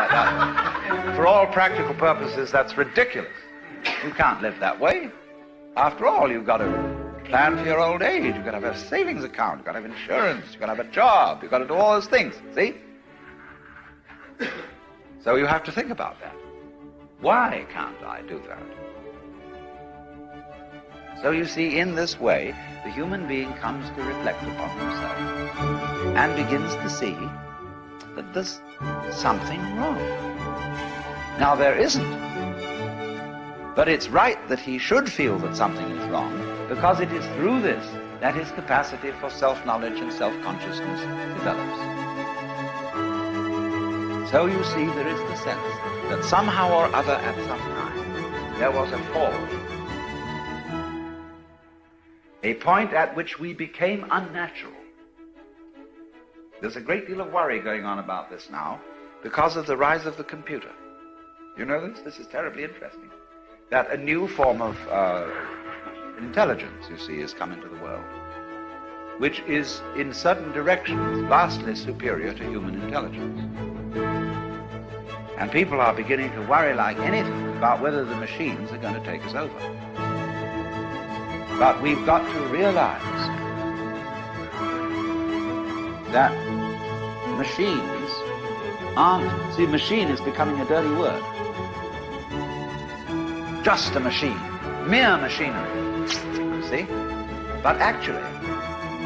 like that. For all practical purposes, that's ridiculous. You can't live that way. After all, you've got to plan for your old age. You've got to have a savings account. You've got to have insurance. You've got to have a job. You've got to do all those things. See? So you have to think about that. Why can't I do that? So you see, in this way, the human being comes to reflect upon himself and begins to see that there's something wrong. Now, there isn't. But it's right that he should feel that something is wrong, because it is through this that his capacity for self-knowledge and self-consciousness develops. So you see, there is the sense that somehow or other at some time there was a fall. A point at which we became unnatural. There's a great deal of worry going on about this now because of the rise of the computer. You know this? This is terribly interesting. That a new form of intelligence, you see, has come into the world, which is in certain directions vastly superior to human intelligence. And people are beginning to worry like anything about whether the machines are going to take us over. But we've got to realize that machines aren't... See, machine is becoming a dirty word. Just a machine, mere machinery, you see? But actually,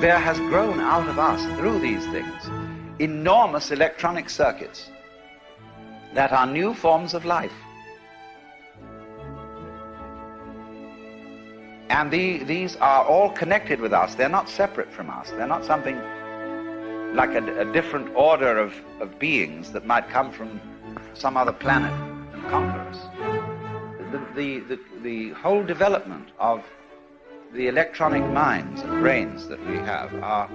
there has grown out of us, through these things, enormous electronic circuits that are new forms of life. And these are all connected with us. They're not separate from us. They're not something like a different order of beings that might come from some other planet and conquer us. The whole development of the electronic minds and brains that we have are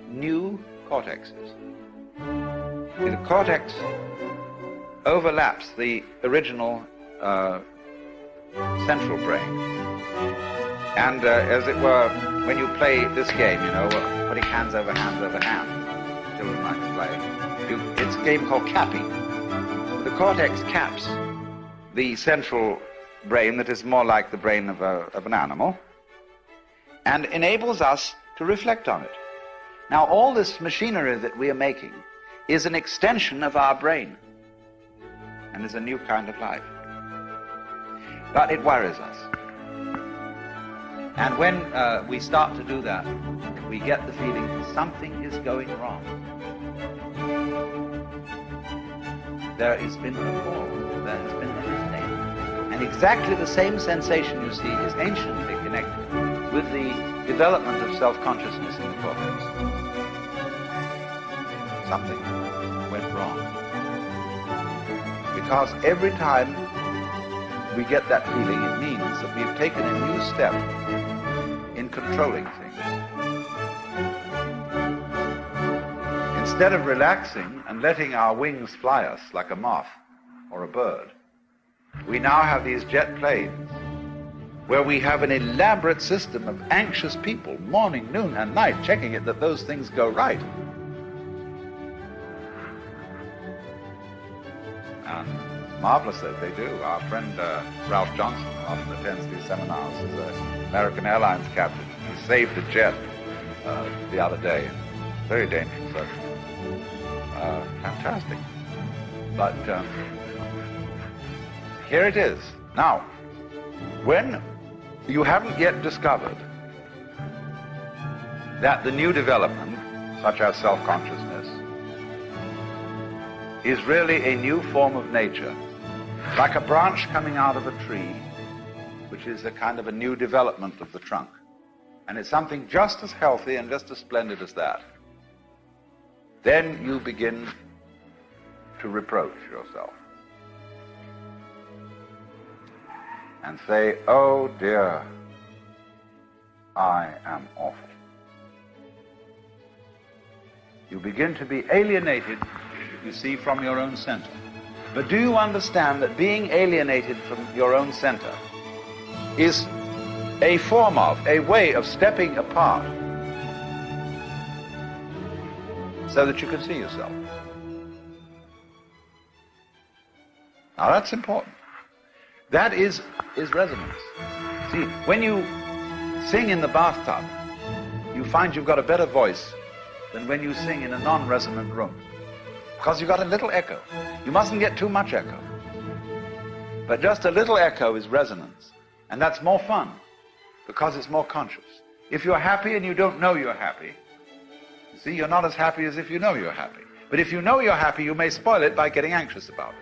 new cortexes. The cortex overlaps the original central brain. And as it were, when you play this game, you know, putting hands over hands over hands, children like to play, it's a game called capping. The cortex caps the central brain that is more like the brain of an animal and enables us to reflect on it. Now, all this machinery that we are making is an extension of our brain and is a new kind of life. But it worries us. And when we start to do that, we get the feeling that something is going wrong. There has been a fall, there has been a mistake. And exactly the same sensation, you see, is anciently connected with the development of self-consciousness in the cortex. Something went wrong. Because every time we get that feeling, it means that we've taken a new step in controlling things. Instead of relaxing and letting our wings fly us like a moth or a bird, we now have these jet planes where we have an elaborate system of anxious people, morning, noon, and night, checking it that those things go right. And it's marvelous that they do. Our friend Ralph Johnson often attends these seminars as an American Airlines captain. He saved a jet the other day. Very dangerous, actually. Fantastic. But here it is. Now, when you haven't yet discovered that the new development, such as self-consciousness, is really a new form of nature, like a branch coming out of a tree, which is a kind of a new development of the trunk. And it's something just as healthy and just as splendid as that. Then you begin to reproach yourself and say, oh dear, I am awful. You begin to be alienated, you see, from your own center. But do you understand that being alienated from your own center is a form of, a way of stepping apart so that you can see yourself? Now that's important. That is resonance. See, when you sing in the bathtub, you find you've got a better voice than when you sing in a non-resonant room. Because you've got a little echo. You mustn't get too much echo. But just a little echo is resonance. And that's more fun, because it's more conscious. If you're happy and you don't know you're happy, you see, you're not as happy as if you know you're happy. But if you know you're happy, you may spoil it by getting anxious about it.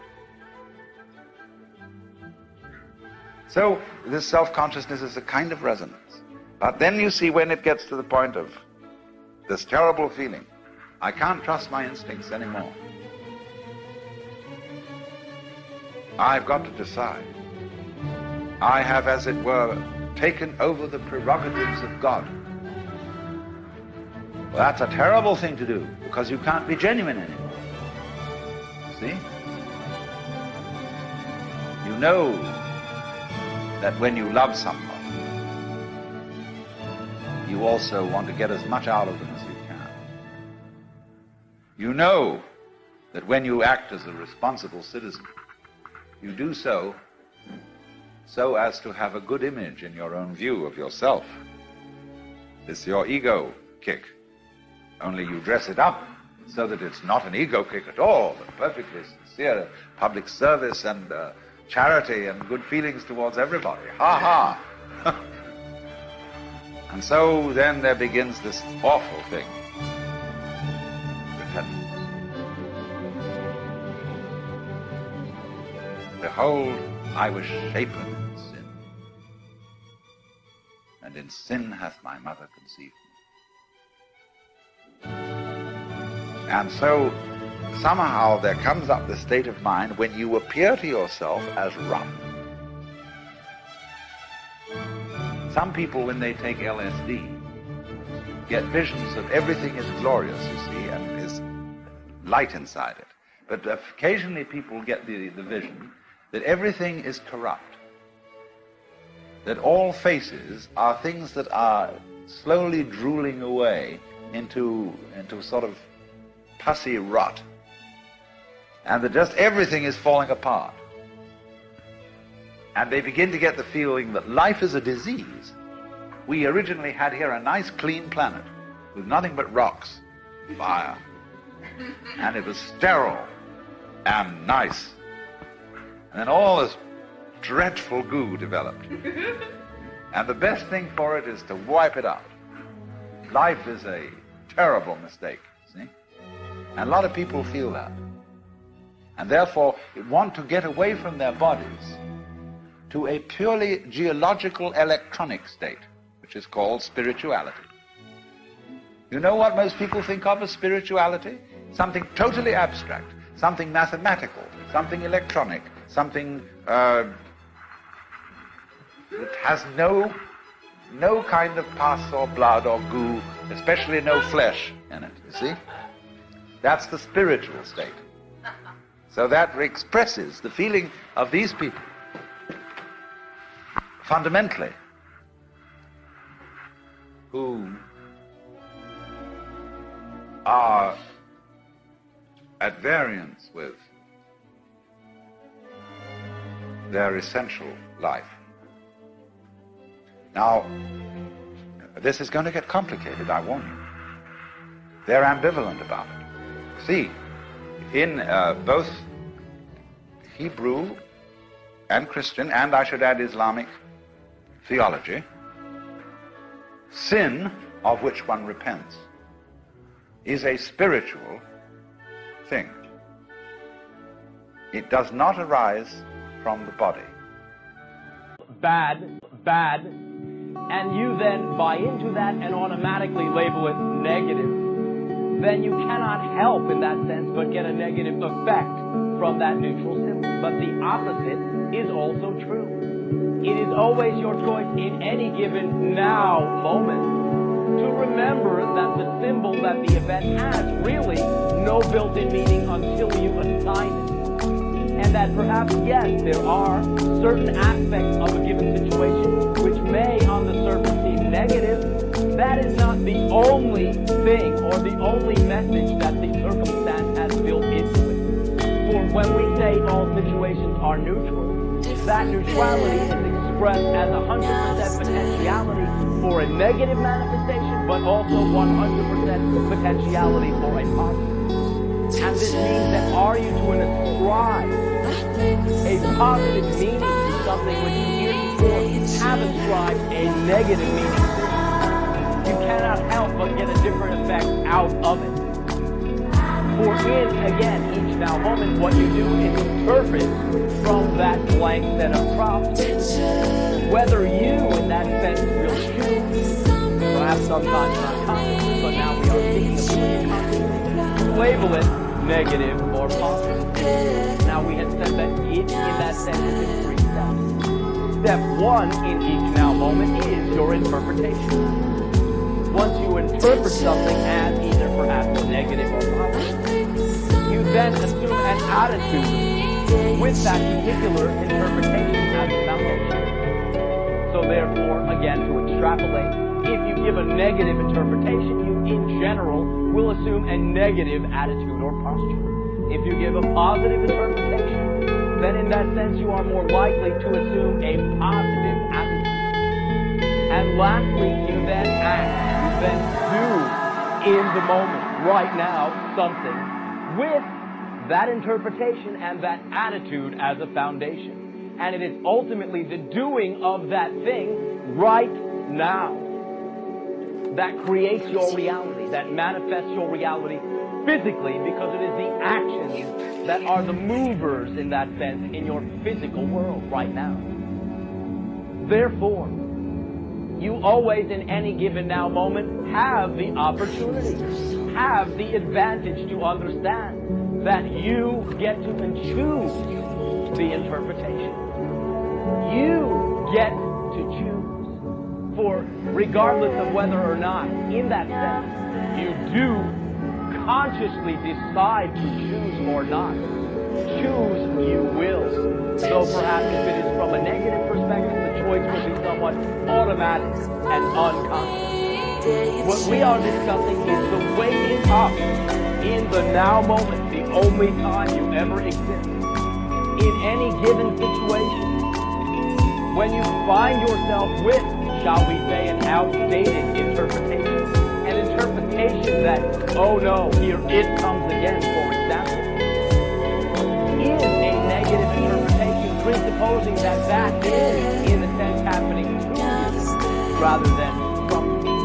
So this self-consciousness is a kind of resonance. But then you see, when it gets to the point of this terrible feeling, I can't trust my instincts anymore. I've got to decide. I have, as it were, taken over the prerogatives of God. Well, that's a terrible thing to do, because you can't be genuine anymore. See? You know that when you love someone, you also want to get as much out of them as you can. You know that when you act as a responsible citizen, you do so as to have a good image in your own view of yourself. It's your ego kick. Only you dress it up so that it's not an ego kick at all, but perfectly sincere public service and charity and good feelings towards everybody. Ha ha! And so then there begins this awful thing. Repentance. Behold, I was shapen in sin, and in sin hath my mother conceived me. And so somehow there comes up this state of mind when you appear to yourself as rough. Some people, when they take LSD, get visions of everything is glorious, you see, and is light inside it. But occasionally people get the vision that everything is corrupt, that all faces are things that are slowly drooling away into sort of pussy rot, and that just everything is falling apart. And they begin to get the feeling that life is a disease. We originally had here a nice clean planet with nothing but rocks, fire, and it was sterile and nice. And then all this dreadful goo developed. And the best thing for it is to wipe it out. Life is a terrible mistake, see? And a lot of people feel that. And therefore want to get away from their bodies to a purely geological electronic state, which is called spirituality. You know what most people think of as spirituality? Something totally abstract, something mathematical, something electronic, something that has no kind of pus or blood or goo, especially no flesh in it, you see? That's the spiritual state. So that expresses the feeling of these people. Fundamentally, who are at variance with their essential life. Now, this is going to get complicated, I warn you. They're ambivalent about it. See, in both Hebrew and Christian, and I should add Islamic theology, sin, of which one repents, is a spiritual thing. It does not arise from the body. Bad, and you then buy into that and automatically label it negative, then you cannot help in that sense but get a negative effect from that neutral symbol. But the opposite is also true. It is always your choice in any given now moment to remember that the symbol that the event has really no built-in meaning until you assign it. And that perhaps, yes, there are certain aspects of a given situation which may on the surface seem negative. That is not the only thing or the only message that the circumstance has built into it. For when we say all situations are neutral. That neutrality is expressed as 100% potentiality for a negative manifestation, but also 100% potentiality for a positive. And this means that are you to ascribe a positive meaning to something which you heretofore have ascribed a negative meaning to, you cannot help but get a different effect out of it. For in, again, each now moment, what you do is interpret from that blank set of props. Whether you, in that sense, will choose, perhaps sometimes not consciously, but now we are speaking of doing it consciously, label it negative or positive. Now we have said that it, in that sense, is in 3 steps. Step 1 in each now moment is your interpretation. Once you interpret something as either perhaps negative or positive, you then assume an attitude with that particular interpretation as a foundation. So therefore, again, to extrapolate, if you give a negative interpretation, you in general will assume a negative attitude or posture. If you give a positive interpretation, then in that sense you are more likely to assume a positive attitude. And lastly, you then act. Then do in the moment, right now, something with that interpretation and that attitude as a foundation. And it is ultimately the doing of that thing right now that creates your reality, that manifests your reality physically, because it is the actions that are the movers in that sense in your physical world right now. Therefore, you always, in any given now moment, have the opportunity, have the advantage to understand that you get to choose the interpretation. You get to choose. For regardless of whether or not, in that sense, you do consciously decide to choose or not, choose you will. Though perhaps if it is from a negative perspective, the choice will be somewhat automatic and unconscious. What we are discussing is the waking up in the now moment, the only time you ever exist. In any given situation, when you find yourself with, shall we say, an outdated interpretation, an interpretation that, oh no, here it comes again, for example, is a negative interpretation, presupposing that that is, in a sense, happening to you, rather than from you.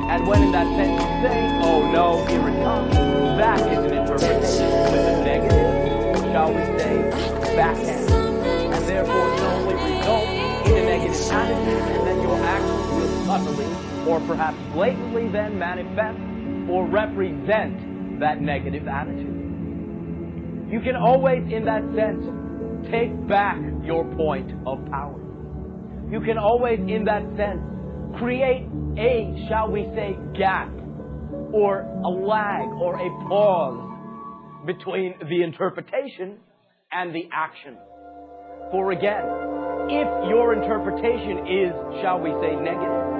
And when in that sense you say, oh no, here it comes, that is an interpretation with a negative, shall we say, backhand. And therefore can only result in a negative attitude, and then your actions will subtly, or perhaps blatantly then manifest or represent that negative attitude. You can always, in that sense, take back your point of power. You can always, in that sense, create a, shall we say, gap, or a lag, or a pause between the interpretation and the action. For again, if your interpretation is, shall we say, negative,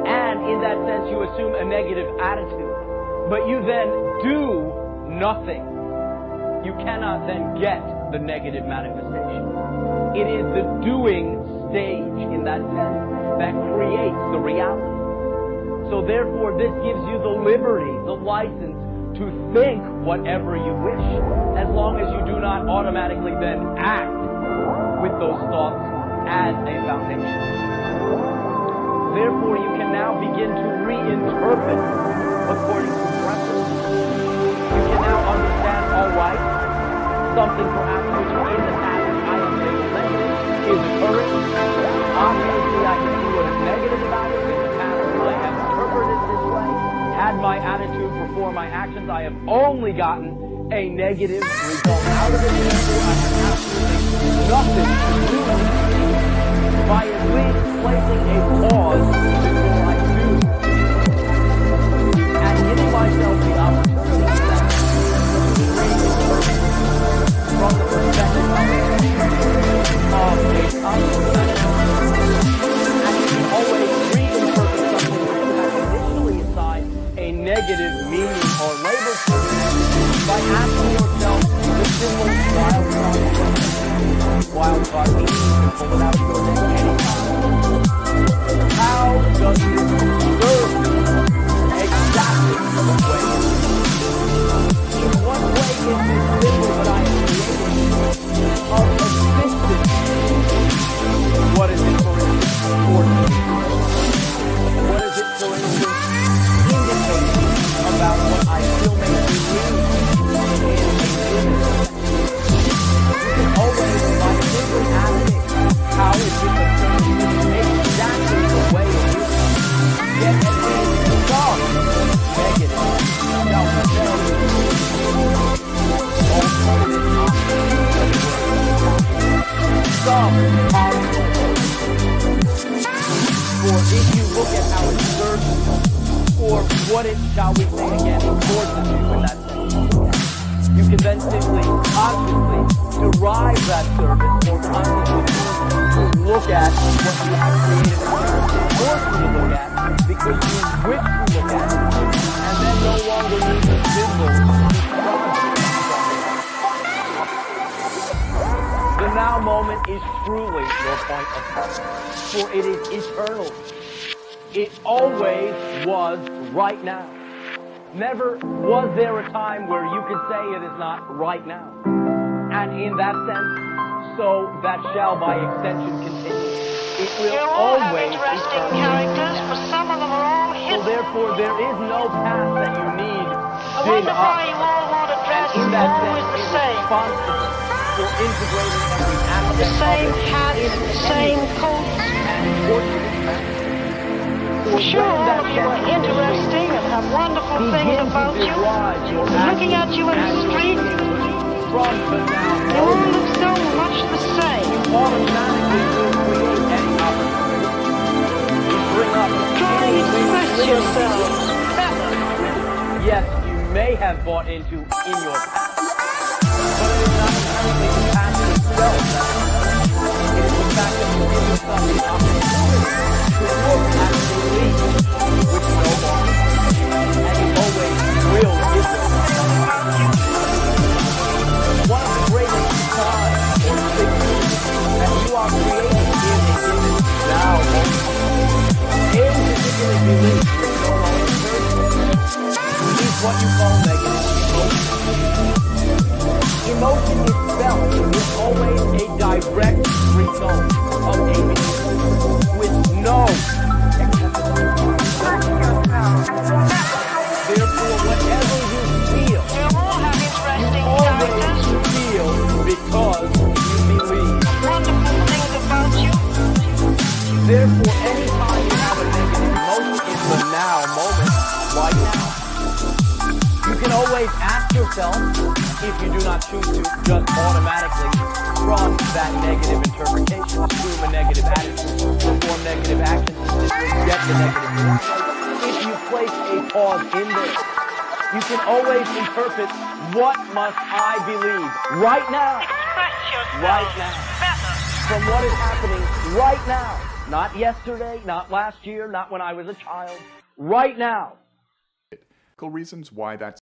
and in that sense you assume a negative attitude, but you then do nothing, you cannot then get the negative manifestation. It is the doing stage, in that sense, that creates the reality. So therefore, this gives you the liberty, the license to think whatever you wish, as long as you do not automatically then act with those thoughts as a foundation. Therefore, you can now begin to reinterpret according to preference. You can now understand, all right, something perhaps which in the past I have labeled negative is occurring. Obviously, I can see what is negative about it. In the past, I have interpreted it this way. Had my attitude before my actions, I have only gotten a negative result out of it. Therefore, I have absolutely nothing to do by at least placing a pause before I do, and giving myself the opportunity from the perspective of a conscious, and you can always reinterpret something which you have initially assigned a negative meaning or label to by asking yourself the simple trial question. what it, shall we say again, forces you in that sense. You can then simply, consciously derive that service or consciously choose to look at what you have created and forced you to look at because you wish to look at it, and then no longer need the symbols to describe it. The now moment is truly your point of power, for it is eternal. It always was right now. Never was there a time where you could say it is not right now. And in that sense, so that shall by extension continue. It will always be interesting characters, but some of them are all hidden. So therefore, there is no path that you need I dig wonder up. why you all want to dress In that always sense, the is same. responsible for integrating every aspect The same of it hats, into the same coats. and forcing it back. I'm sure all of you are interesting and have wonderful things about you. Looking at you in the street, From the now, you all look so much the same. automatically will create any opportunity to bring up Try and express yourselves better. Yes, you may have bought into in your past, but it is not inherently the past itself that it is the fact that you give yourself the opportunity to look at the belief which no longer and you always will give yourself. One of the greatest signs or signals that you are creating in a given now moment, a particular belief which no longer serves you, is what you call negative emotion. Emotion itself is always a direct result of a belief with no acceptable. Therefore, whatever you feel, You all have interesting always characters, feel because you believe. wonderful things about you. Therefore, anytime you have a negative emotion in the now moment, right now, you can always ask yourself, if you do not choose to just automatically from that negative interpretation, assume a negative attitude, perform negative actions, and simply get the negative reaction. If you place a pause in there, you can always interpret, what must I believe right now? Express yourselves Right now. better. From what is happening right now. Not yesterday, not last year, not when I was a child. Right now. Reasons why that's